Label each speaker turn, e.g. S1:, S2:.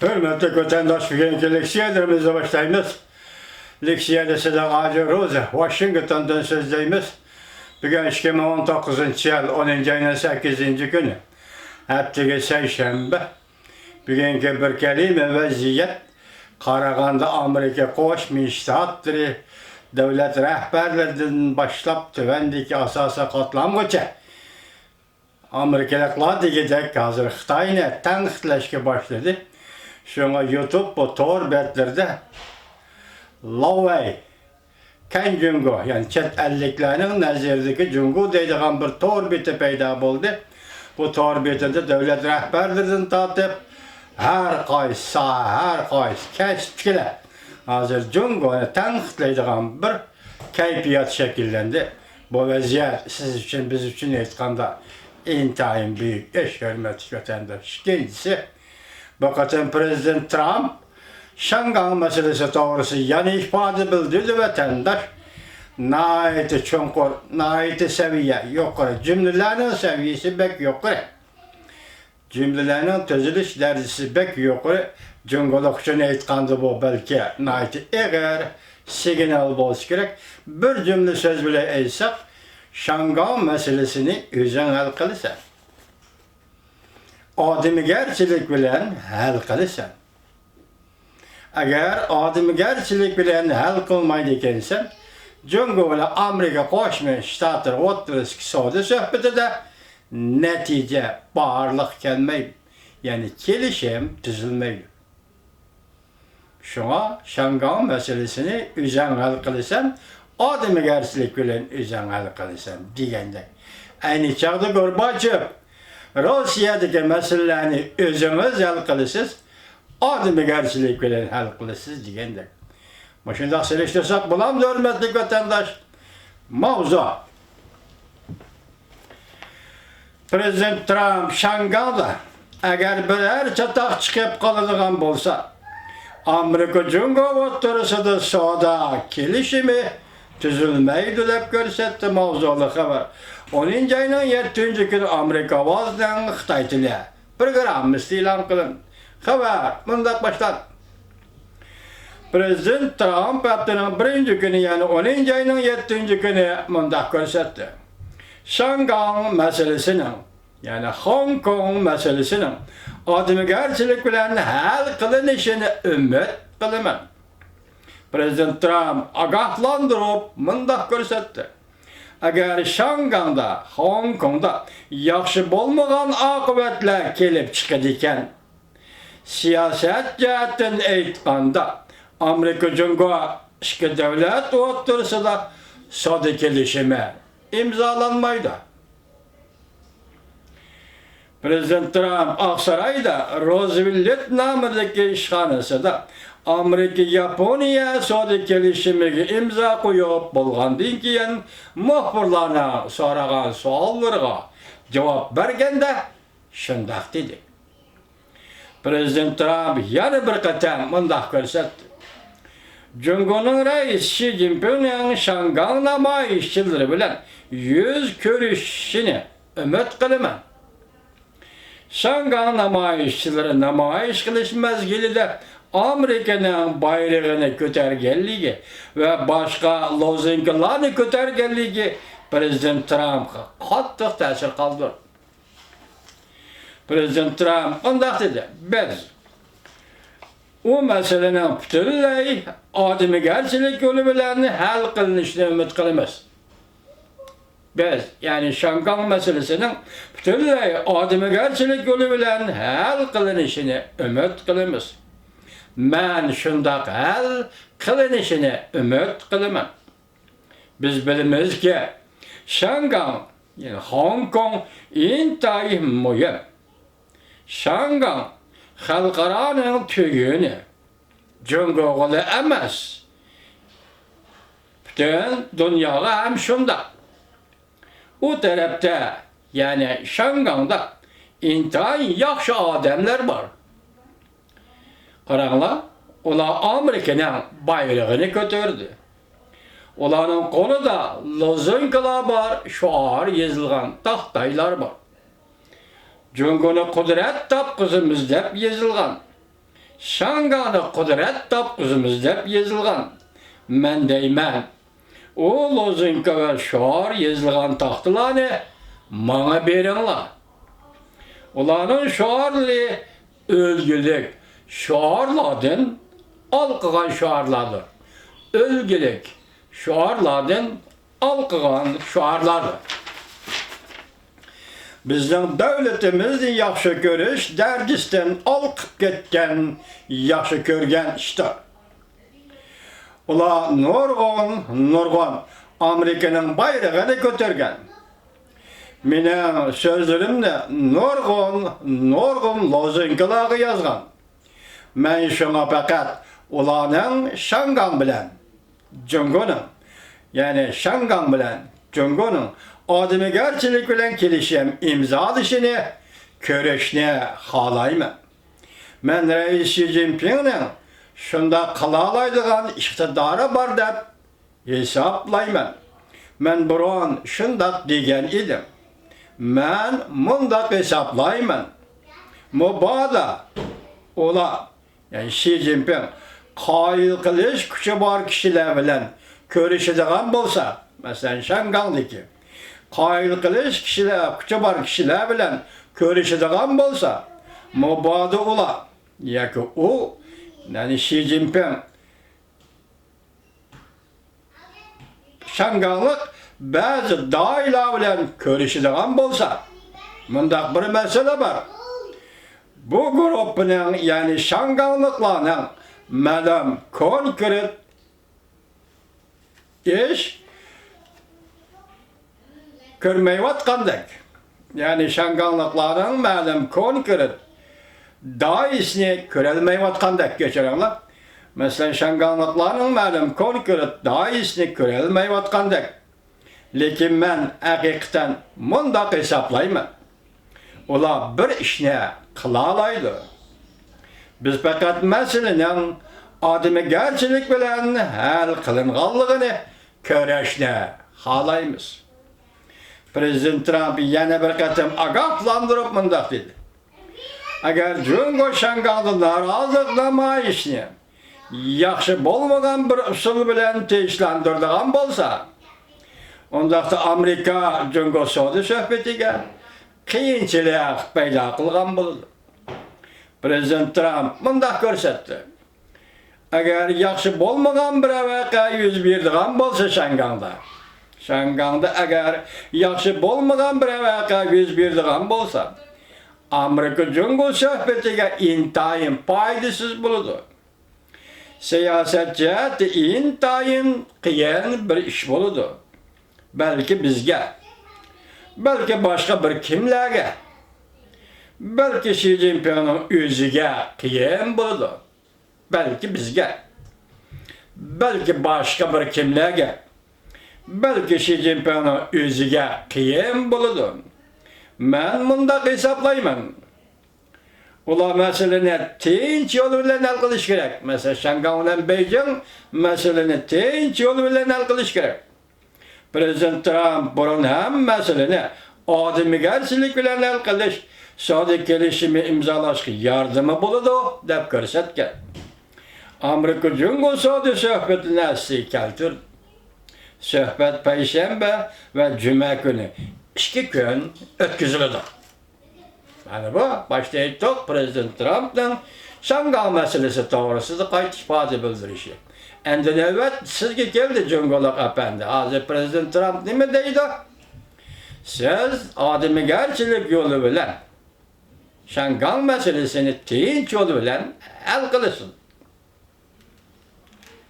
S1: Hürmetli vatandaş, bugünkü leksiyalarımıza başlayımız. Leksiyada size Hacı Roza, Washington'dan sözleyimiz. Bugün 2019 yıl 10. ayının 8. günü. Haftaga seyşembe. Bugünkü bir kelime vaziyet. Qaraganda Amerika Qo'shma Shtatlari davlat rahbarlaridan başlap tuvandagi asosiy qatlamgacha Amerikaliklar degidek hozir Xitoyni tanqidlashga boshladi. Şuna YouTube bu tor betlerde Huawei Kan Jungo, yani chet elliklarning nazaridagi Jungo deydigan bir tor beti paydo bo'ldi. Bu tor betida davlat rahbarlaridan tortib har qaysi kasbchilar hozir Jungo'ni tanqidlaydigan bir kayfiyat shakllandi. Bu vaziyat siz uchun, biz uchun aytganda intayin büyük ish, hurmatli vatandosh. İkincisi, bakın Prezident Trump Şangan meselesi doğrusu yani ifade bildirdi vatandaş. Naiti çonkur, naiti seviye yukarı. Cümlelerinin seviyesi bek yukarı. Cümlelerinin tözülüş derecesi bek yukarı. Cungoluk için aytkandı bu belki naiti eğer signal boş gerek. Bir cümle söz bile aytsak Şangan meselesini özün hal kılırsan. Ademigerçilik bilen hal kılırsan. Eğer ademigerçilik bilen hal kılmaydı ekensen, Jungo ile Amerika Qo'shma Shtatlari o'rtasida savdo suhbatida natija barliq kelmaydi. Yani kelishim tuzilmaydi. Şuna Şangan meselesini özün hal kılırsan, ademigerçilik bilen özün hal kılırsan degende. Aynı çağda Gorbachev Rossiyadagi meselelerni özünüz hal kılısınız, ademigerçilik bilen hal kılısınız degende. Şunday söyleshtirsak bo'lamdi, hurmatli vatandosh. Mavzu. Prezident Trump Şanganda agar biror chataq chiqib qoladigan bo'lsa, Amerika Jungo o'rtasida savdo kelishimi tuzilmaydi deb ko'rsatdi mavzuli xabar. 10. ayning 7. kuni Amerika ovozidan Xitoy tili programmasi e'lon qilindi. Xabar bunday boshlanadi. Prezident Trump haftanın 1. günü yani 10. ayının 7. günü mundak ko'rsatdi. Şangan meselesinin yani Hong Kong meselesinin ademigerçilik bilen hal kılınışını ümit kılıman. Prezident Trump agahlandırıp mundak ko'rsatdi. Eğer Şangan'da, Hong Kong'da yaxşı bolmagan akıbetler kelip çıkıdı iken, siyaset cihetten aytganda Amerika Jungo iki devlet o'rtasida savdo kelishimi imzolanmaydi. Prezident Trump Oqsaroyda Roosevelt nomidagi ishxonasida Amerika Yaponiya savdo kelishimiga imzo qo'yib bo'lgandan keyin muxbirlarning so'ragan savollariga javob berganda shunday dedi. Prezident Trump yana bir qatam bunday ko'rsatdi. Jungo'nun reis Xi Jinping'in Şangan namoyishchilari bilan yüz ko'rishishini umid qilaman. Şangan namoyishchilari namoyish qilish mezgilida Amerikaning bayrog'ini ko'targanligi va boshqa lozunkalarni ko'targanligi Prezident Trumpga qattiq ta'sir qoldirdi. Prezident Trump bunday dedi: biz o meselenin butunlay ademigerçilik yolu bilen hal kılınışını ümit kılımız. Biz yani Şangan meselesinin butunlay ademigerçilik yolu bilen hal kılınışını ümit kılımız. Ben şundak hal kılınışını ümit kılımım. Biz bilimiz ki Şangan yani Hong Kong intayin mühim. Şangan xalqaroning tuguni Jungo'ga emas. Butun dunyoga ham shunda. O tarafda yani Şangan'da intayin yaxshi odamlar bor. Qaranglar, ular Amerikaning bayrog'ini ko'tardi. Ularning qo'lida lozunkalar bor, shuar yozilgan taxtaylar bor. Jungo'ni qudrat topqizimiz deb yozilgan. Şanganı kudret tapkızımız dep yazılgan. Men deymen. O lozunka ve şuar yazılgan taxtılarını bana berinler. Ulanın şuarlı ölgülük şuarladın, alqıgan şuarladı. Ölgülük şuarladın, alqıgan şuarladı. Bizden devletimizni yaxşı görüş, derdisten alqıp ketken, yaxşı körgen işte. Ula nurgun Amerika'nın bayrağını götürgen. Mine sözlerimde nurgun lozunkaları yazgan. Men şuna fakat ulanın Şangan bilen, Cungunun, yani Şangan bilen, Cungunun adımı gerçelik bilen kilişem imza dişini köreşne halayım. Men Reis Xi Jinping'nin şunda kılalaydıgan iktidara bar dep hesaplayman. Men buron şundak degen idim. Men mundak hesaplayman. Mubada ola, yani Xi Jinping qayıl kılış küçü bar kişiler bilen körüşediğen bolsa, mesela Şangang'daki qayıl kılış kişiler, küçü bar kişiler bilen körüşediğen bolsa, mubada ola, yaki o, yani Xi Jinping Şangang'lık bazı dağıyla bilen körüşediğen bolsa, mundaq bir mesele var. Bu grubunun, yani Şangang'lıklarının məlum konkret iş görmeyvatkandık. Yani Şangang'lıkların məlum konkret daisini görelmeyvatkandık geçerenler. Mesela Şangang'lıkların məlum konkret daisini görelmeyvatkandık. Lekin ben hakikaten mundaq hesaplayman. Ola bir işne kılalaydı. Biz fakat meselenin adımı gerçelik bilen hal kılınğanlığını köreşne halayımız. Prezident Trump yana bir katım agaflandırıp mundaq dedi. Eğer Cungo Şangang'da narazılık namayişini yaxşı bolmagan bir usul bilen teşlandirdiğin bolsa, ondaqda Amerika Cungo Soğudu söhbetiga kıyınçılık payda kılgan buldu. Prezident Trump mundaq görsetdi. Eğer yaxşı bolmagan bir vaka yüz berdiğin bolsa Şangang'da eğer yaxşı bolmagan bir vaka yüz berdiğin bolsa, Amerika Cungo söhbetiga intayın paydasız buldu. Siyaset cihati intayın qiyin bir iş buldu. Belki bizge, belki başka bir kimlerge, belki Xi Jinping'in özüge qiyin buldu. Belki bizge, belki başka bir kimlerge, belki Xi Jinping'in özüge qiyin buldu. Men mundaq hesaplayman. Ula meseleni tinç yolu bilen hal kılış gerek. Mesela Şangay bilen Beijing meseleni tinç yolu bilen hal kılış gerek. Prezident Trump burun hem meseleni adımı gerçelik bilen hal kılış, sadık gelişimi imzalaşkı yardımı buludu dep görsetken. Amerika Cungo sadı söhbetini essi keltir. Söhbet Perşembe ve Cuma günü 2 gün ötküzülüdü. Yani bu başta ettik Prezident Trump'dan Şangay meselesi doğrusu qayt ifade bildirişi. Endi növbet sizge geldi Cungoluk efendi. Hazır Prezident Trump nime deydi? Siz adımı gerçelik yolu bilen Şangay meselesini tinç yolu bilen hal kılısın.